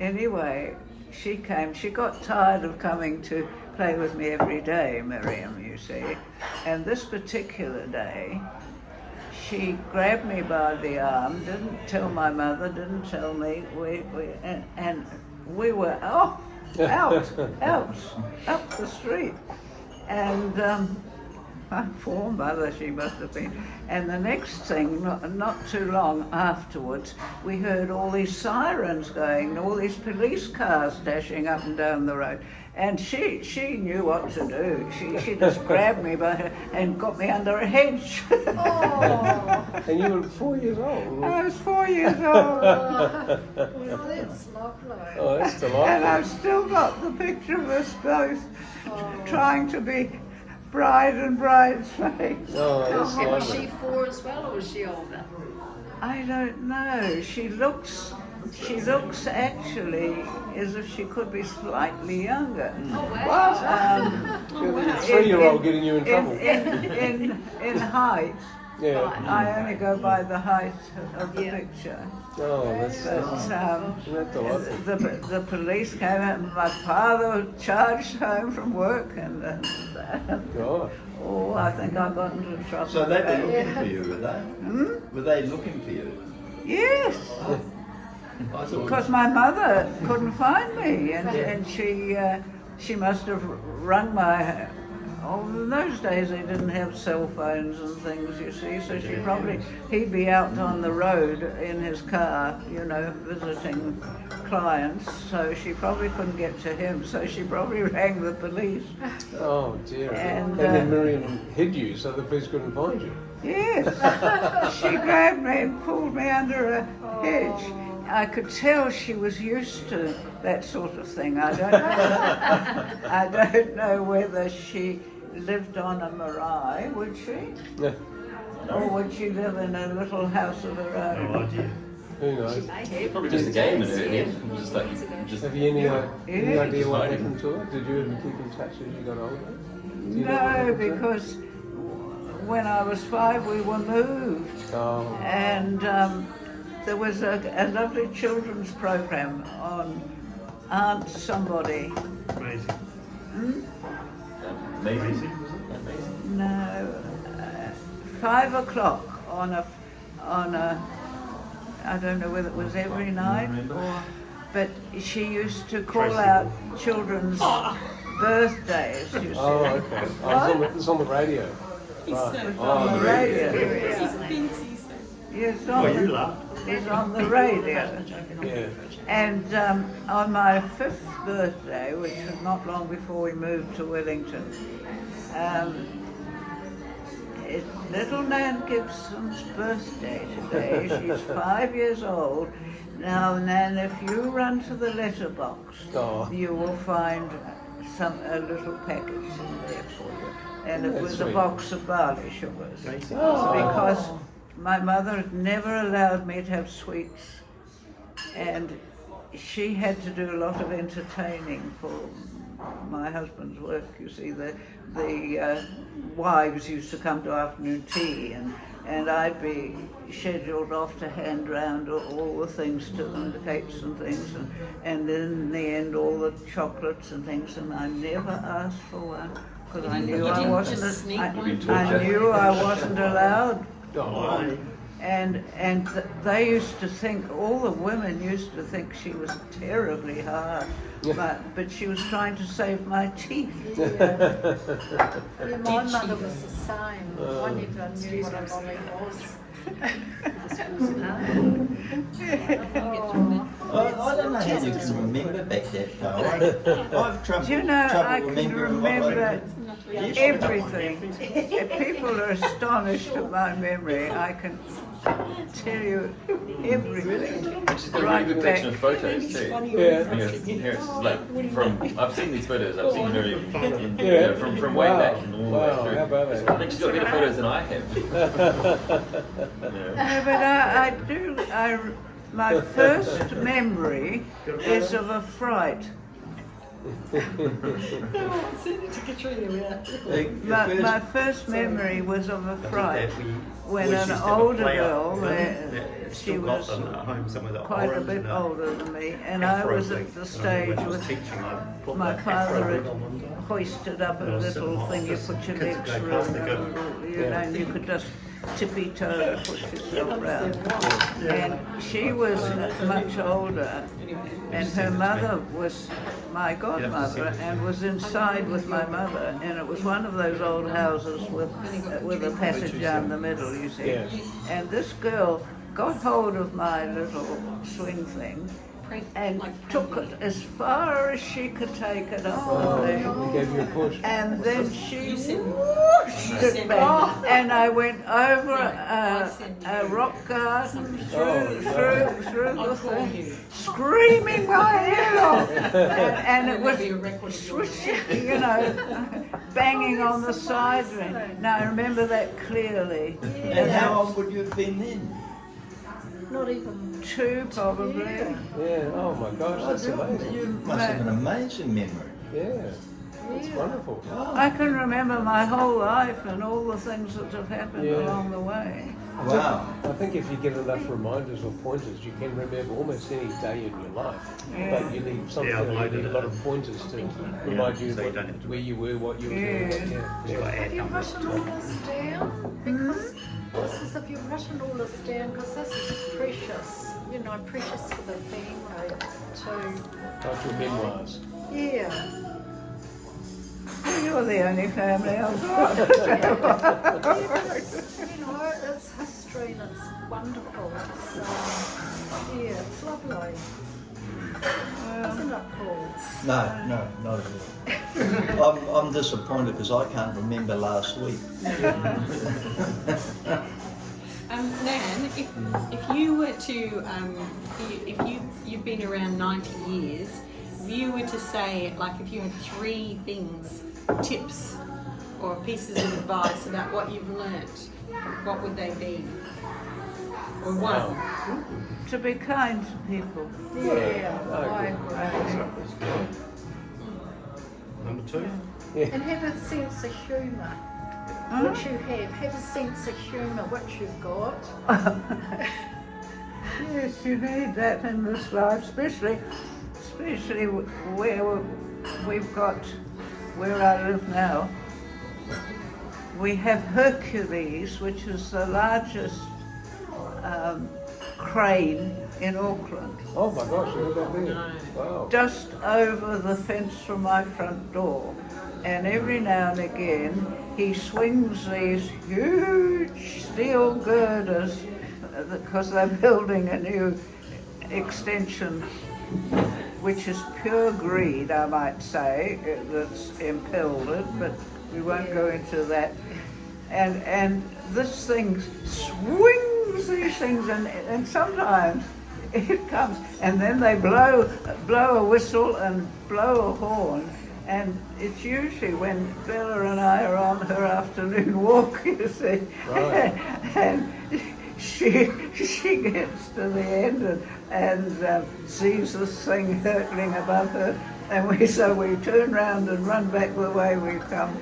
anyway, she came. She got tired of coming to play with me every day, Miriam, you see. And this particular day, she grabbed me by the arm, didn't tell my mother, didn't tell me, and we were out up the street. And my poor mother, she must have been. And the next thing, not too long afterwards, we heard all these sirens going, all these police cars dashing up and down the road. And she knew what to do. She just grabbed me by her and got me under a hedge. Oh. And you were 4 years old? I was 4 years old. Well, that's lovely. Oh, that's delightful. And I've still got the picture of us both trying to be bride and bridesmaid. Oh, that's And was lovely. she 4 as well, or was she older? I don't know. She looks actually as if she could be slightly younger. Oh, wow. There's a 3-year-old getting you in trouble. In height, Yeah. I only go by the height of the picture. Oh, that's But isn't that delightful? the police came out and my father charged home from work and God. oh, I think I got into trouble. So they were looking for you, were they? Were they looking for you? Yes. I thought, Because my mother couldn't find me, and she must have rung my. Oh, in those days they didn't have cell phones and things, you see. So he'd be out on the road in his car, you know, visiting clients. So she probably couldn't get to him. So she probably rang the police. Oh, dear. And, then Miriam hid you so the police couldn't find you. Yes, she grabbed me and pulled me under a hedge. I could tell she was used to that sort of thing. I don't know whether she lived on a marae, would she? Yeah. Or would she live in a little house of her own? No idea. Who knows? Probably just a game in her head. Just like, just Have you any idea what hiding. happened to her? Did you ever keep in touch as you got older? Do you know what No, happened to her? because when I was 5 we were moved. Oh, And there was a lovely children's program on Aunt Somebody. Amazing. Amazing. Amazing. Amazing. No, 5 o'clock on a, I don't know whether it was every night or, but she used to call Tracy. out children's birthdays, you see. oh, okay. Oh, it's on the radio. Right. It's on the radio. Yes, Oh, you laugh. it's on the radio. Yeah. And on my 5th birthday, which was not long before we moved to Wellington, it's little Nan Gibson's birthday today. She's 5 years old. Now, Nan, if you run to the letterbox, Oh. you will find a little package in there for you. And it That's was a sweet. box of barley sugars. Amazing. Because my mother had never allowed me to have sweets. And she had to do a lot of entertaining for my husband's work. You see, the wives used to come to afternoon tea, and I'd be scheduled off to hand round all the things to them, the cakes and things, and in the end all the chocolates and things, and I never asked for one because I knew I wasn't. I knew I wasn't allowed. Oh, And they used to think, all the women used to think she was terribly hard, but she was trying to save my teeth. My mother was the same. I never knew what a lolly was. I don't know how you can remember back that far. I've trouble, Do you know, trouble I can remembering what remember Yes. everything. If people are astonished at my memory, I can tell you everything. She's got a really Right good collection back. of photos too. yeah. Here it's like from, I've seen these photos, I've seen Miriam Yeah. from way Wow. back and all the way Wow, through. how about that? I think she's got better photos than I have. Yeah. No, but I do. My first memory is of a fright. Send it to Katrina, My first memory was of a fright when an older girl, she was quite a bit older than me, and I was at the stage with my father had hoisted up a little thing you put your legs through, and you could just tippy-toe push yourself round. And she was much older, and her mother was my godmother and was inside with my mother, and it was one of those old houses with a passage down the middle, you see. Yeah. And this girl got hold of my little swing thing and took it as far as she could take it up the thing. He gave you a push. And then she whooshed it back, and I went over a rock garden through the thing, screaming my head off, and it was swishing, banging on the side of me. Now I remember that clearly. And how old would you have been then? Not even. 2 probably. Yeah, oh my gosh, that's amazing. You must have an amazing memory. Yeah, that's wonderful. I can remember my whole life and all the things that have happened along the way. Wow. I think if you get enough reminders or pointers, you can remember almost any day in your life. But you need something, Yeah, I you need a did lot it. of pointers to remind you so you don't have to- where you were, what you were Yeah. doing. Have you written all this down? Because this is, if you've written all this down, because this is precious, precious for the family too. Like your memoirs. Yeah. You're the only family I've got. It's history and it's wonderful. It's lovely. Isn't it cool? No, not at all. I'm disappointed because I can't remember last week. Nan, if you were to, you've been around 90 years, if you were to say, like if you had 3 things, tips or pieces of advice about what you've learnt, what would they be? Or one? To be kind to people. Yeah. Number 2. And have a sense of humour. Which you have a sense of humour, which you've got. Yes, you need that in this life, especially where we've got, where I live now. We have Hercules, which is the largest crane in Auckland, Oh my gosh, look at that big. Wow. just over the fence from my front door. And every now and again, he swings these huge steel girders because they're building a new extension, which is pure greed, I might say, that's impelled it, but we won't go into that. And this thing swings these things, and sometimes it comes, and then they blow a whistle and blow a horn. And it's usually when Bella and I are on her afternoon walk, you see, Right. and she gets to the end and sees this thing hurtling above her, and so we turn round and run back the way we've come.